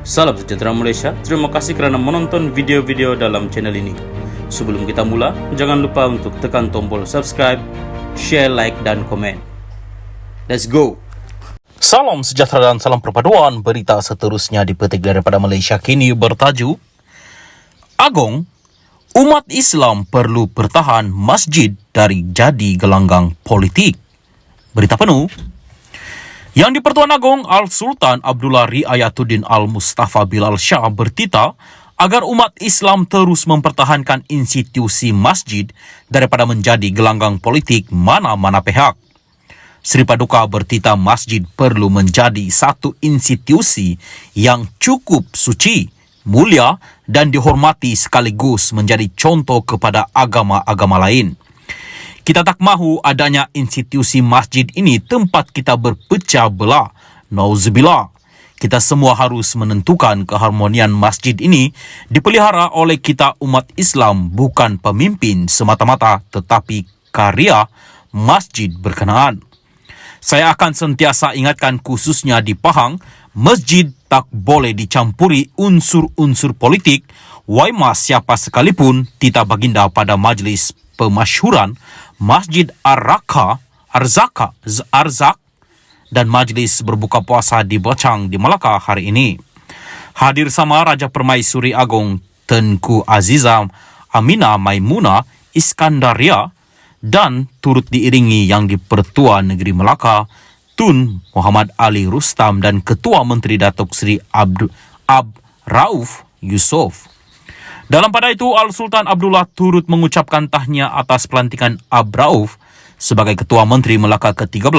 Salam sejahtera Malaysia, terima kasih kerana menonton video-video dalam channel ini. Sebelum kita mula, jangan lupa untuk tekan tombol subscribe, share, like dan komen. Let's go! Salam sejahtera dan salam perpaduan. Berita seterusnya dipetik daripada Malaysia Kini bertajuk Agong, umat Islam perlu pertahan masjid dari jadi gelanggang politik. Berita penuh. Yang di-Pertuan Agong Al-Sultan Abdullah Riayatuddin Al-Mustafa Bilal Shah bertitah agar umat Islam terus mempertahankan institusi masjid daripada menjadi gelanggang politik mana-mana pihak. Sri Paduka bertitah masjid perlu menjadi satu institusi yang cukup suci, mulia dan dihormati sekaligus menjadi contoh kepada agama-agama lain. Kita tak mahu adanya institusi masjid ini tempat kita berpecah belah. Nauzubillah. Kita semua harus menentukan keharmonian masjid ini dipelihara oleh kita umat Islam, bukan pemimpin semata-mata tetapi karya masjid berkenaan. Saya akan sentiasa ingatkan khususnya di Pahang, masjid tak boleh dicampuri unsur-unsur politik, waimah siapa sekalipun tita baginda pada majlis pemasyhuran Masjid Arzak dan majlis berbuka puasa di Bocang di Melaka hari ini. Hadir sama Raja Permaisuri Agong Tengku Azizah Aminah Maimunah Iskandaria dan turut diiringi Yang di-Pertua Negeri Melaka Tun Muhammad Ali Rustam dan Ketua Menteri Datuk Seri Rauf Yusof. Dalam pada itu, Al-Sultan Abdullah turut mengucapkan tahniah atas pelantikan Rauf sebagai Ketua Menteri Melaka ke-13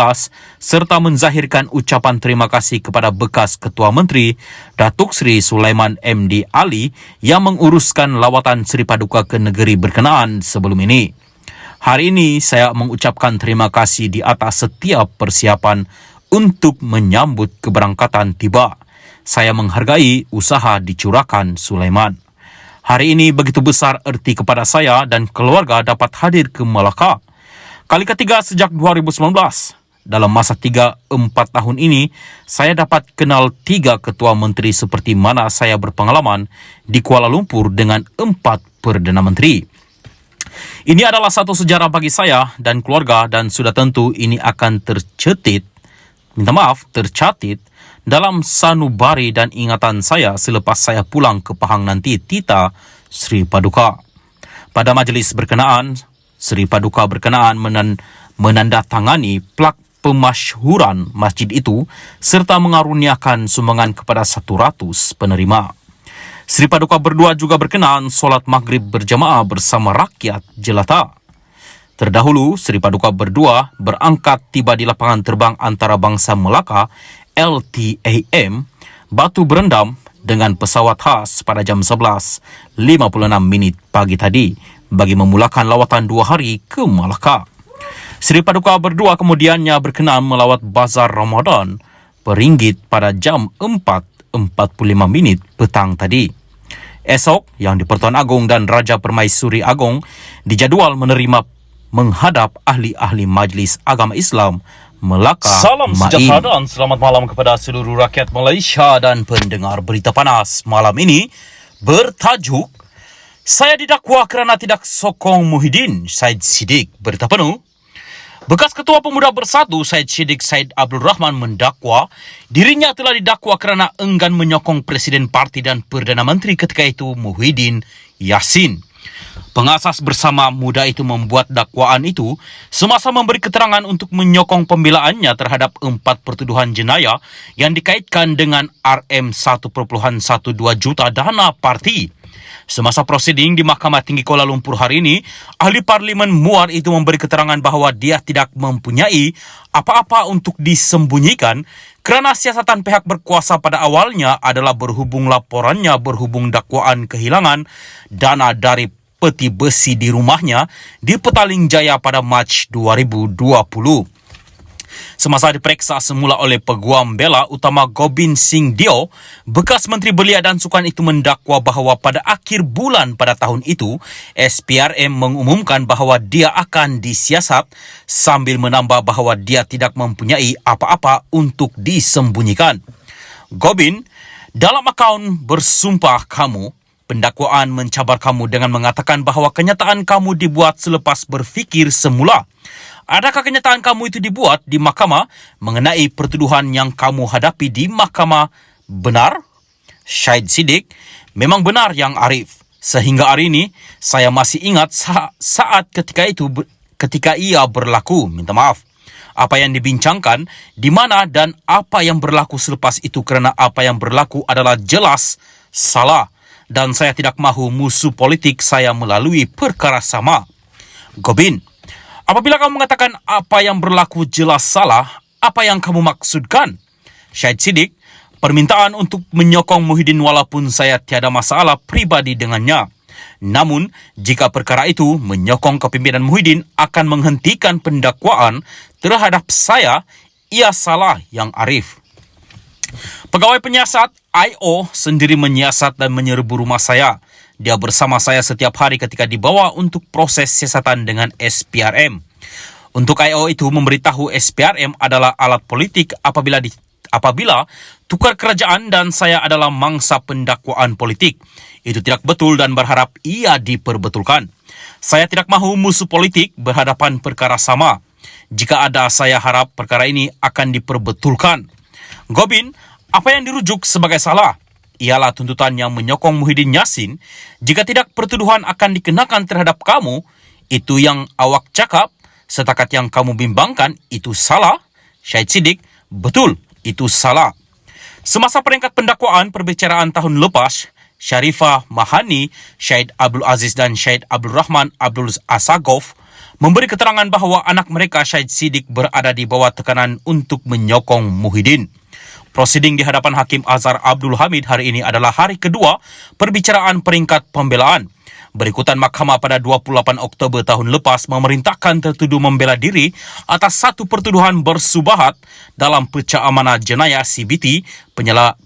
serta menzahirkan ucapan terima kasih kepada bekas Ketua Menteri Datuk Seri Sulaiman MD Ali yang menguruskan lawatan Sri Paduka ke negeri berkenaan sebelum ini. Hari ini saya mengucapkan terima kasih di atas setiap persiapan untuk menyambut keberangkatan tiba. Saya menghargai usaha dicurahkan Sulaiman. Hari ini begitu besar erti kepada saya dan keluarga dapat hadir ke Melaka. Kali ketiga sejak 2019. Dalam masa 3-4 tahun ini, saya dapat kenal 3 ketua menteri seperti mana saya berpengalaman di Kuala Lumpur dengan 4 Perdana Menteri. Ini adalah satu sejarah bagi saya dan keluarga dan sudah tentu ini akan tercatat dalam sanubari dan ingatan saya selepas saya pulang ke Pahang nanti tita Sri Paduka. Pada majlis berkenaan, Sri Paduka berkenaan menandatangani plak pemasyhuran masjid itu serta mengaruniakan sumbangan kepada 100 penerima. Sri Paduka berdua juga berkenaan solat maghrib berjamaah bersama rakyat jelata. Terdahulu, Sri Paduka berdua berangkat tiba di lapangan terbang antarabangsa Melaka LTAM Batu Berendam dengan pesawat khas pada jam 11.56 pagi tadi bagi memulakan lawatan 2 hari ke Melaka. Sri Paduka berdua kemudiannya berkenan melawat Bazar Ramadan Peringgit pada jam 4.45 petang tadi. Esok, Yang di-Pertuan Agong dan Raja Permaisuri Agong dijadual menerima menghadap ahli-ahli Majlis Agama Islam Melaka. Salam sejahtera dan selamat malam kepada seluruh rakyat Malaysia dan pendengar berita panas. Malam ini bertajuk Saya didakwa kerana tidak sokong Muhyiddin Syed Siddiq. Berita penuh. Bekas Ketua Pemuda Bersatu Syed Siddiq Syed Abdul Rahman mendakwa dirinya telah didakwa kerana enggan menyokong Presiden Parti dan Perdana Menteri ketika itu Muhyiddin Yassin. Pengasas bersama muda itu membuat dakwaan itu semasa memberi keterangan untuk menyokong pembelaannya terhadap 4 pertuduhan jenayah yang dikaitkan dengan RM1.12 juta dana parti. Semasa prosiding di Mahkamah Tinggi Kuala Lumpur hari ini, ahli Parlimen Muar itu memberi keterangan bahawa dia tidak mempunyai apa-apa untuk disembunyikan kerana siasatan pihak berkuasa pada awalnya adalah berhubung dakwaan kehilangan dana dari peti besi di rumahnya di Petaling Jaya pada Mac 2020. Semasa diperiksa semula oleh Peguam Bela Utama Gobind Singh Dio, bekas Menteri Belia dan Sukan itu mendakwa bahawa pada akhir bulan pada tahun itu, SPRM mengumumkan bahawa dia akan disiasat sambil menambah bahawa dia tidak mempunyai apa-apa untuk disembunyikan. Gobind Dalam akaun bersumpah kamu, pendakwaan mencabar kamu dengan mengatakan bahawa kenyataan kamu dibuat selepas berfikir semula. Adakah kenyataan kamu itu dibuat di mahkamah mengenai pertuduhan yang kamu hadapi di mahkamah benar? Syed Siddiq, memang benar Yang Arif. Sehingga hari ini, saya masih ingat saat ketika ia berlaku. Minta maaf. Apa yang dibincangkan, di mana dan apa yang berlaku selepas itu kerana apa yang berlaku adalah jelas salah. Dan saya tidak mahu musuh politik saya melalui perkara sama. Gobin, apabila kamu mengatakan apa yang berlaku jelas salah, apa yang kamu maksudkan? Syed Siddiq, permintaan untuk menyokong Muhyiddin walaupun saya tiada masalah pribadi dengannya. Namun, jika perkara itu menyokong kepimpinan Muhyiddin akan menghentikan pendakwaan terhadap saya, ia salah Yang Arif. Pegawai penyiasat I.O. sendiri menyiasat dan menyerbu rumah saya. Dia bersama saya setiap hari ketika dibawa untuk proses siasatan dengan SPRM. Untuk I.O. itu memberitahu SPRM adalah alat politik apabila tukar kerajaan dan saya adalah mangsa pendakwaan politik. Itu tidak betul dan berharap ia diperbetulkan. Saya tidak mahu musuh politik berhadapan perkara sama. Jika ada, saya harap perkara ini akan diperbetulkan. Gobin, apa yang dirujuk sebagai salah ialah tuntutan yang menyokong Muhyiddin Yassin. Jika tidak, pertuduhan akan dikenakan terhadap kamu. Itu yang awak cakap. Setakat yang kamu bimbangkan, itu salah. Syed Siddiq, betul, itu salah. Semasa peringkat pendakwaan perbicaraan tahun lepas, Sharifah Mahani, Syed Abdul Aziz dan Syed Abdul Rahman Abdul Asagov memberi keterangan bahawa anak mereka Syed Siddiq berada di bawah tekanan untuk menyokong Muhyiddin. Prosiding di hadapan Hakim Azhar Abdul Hamid hari ini adalah hari kedua perbicaraan peringkat pembelaan. Berikutan mahkamah pada 28 Oktober tahun lepas memerintahkan tertuduh membela diri atas satu pertuduhan bersubahat dalam pecah amanah jenayah CBT,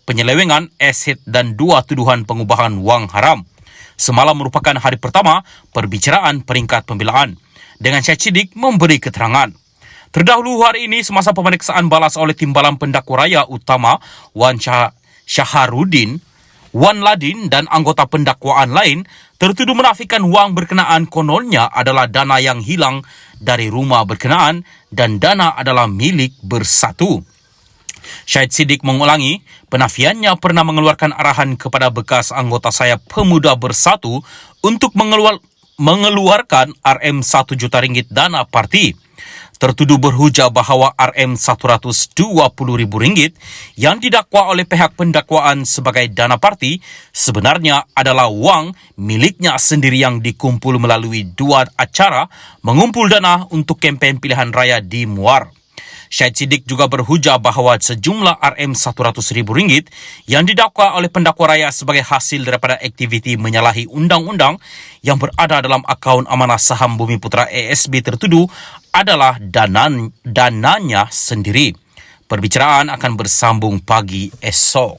penyelewengan aset dan dua tuduhan pengubahan wang haram. Semalam merupakan hari pertama perbicaraan peringkat pembelaan dengan Syed Siddiq memberi keterangan. Terdahulu hari ini semasa pemeriksaan balas oleh Timbalan Pendakwa Raya Utama Wan Syaharuddin, Wan Ladin dan anggota pendakwaan lain tertuduh menafikan wang berkenaan kononnya adalah dana yang hilang dari rumah berkenaan dan dana adalah milik bersatu. Syed Siddiq mengulangi, penafiannya pernah mengeluarkan arahan kepada bekas anggota sayap Pemuda Bersatu untuk mengeluarkan RM1 juta ringgit dana parti. Tertuduh berhujah bahawa RM120,000 yang didakwa oleh pihak pendakwaan sebagai dana parti sebenarnya adalah wang miliknya sendiri yang dikumpul melalui dua acara mengumpul dana untuk kempen pilihan raya di Muar. Syed Siddiq juga berhujah bahawa sejumlah RM100,000 yang didakwa oleh pendakwa raya sebagai hasil daripada aktiviti menyalahi undang-undang yang berada dalam akaun amanah saham Bumiputra ASB tertuduh adalah dananya sendiri. Perbicaraan akan bersambung pagi esok.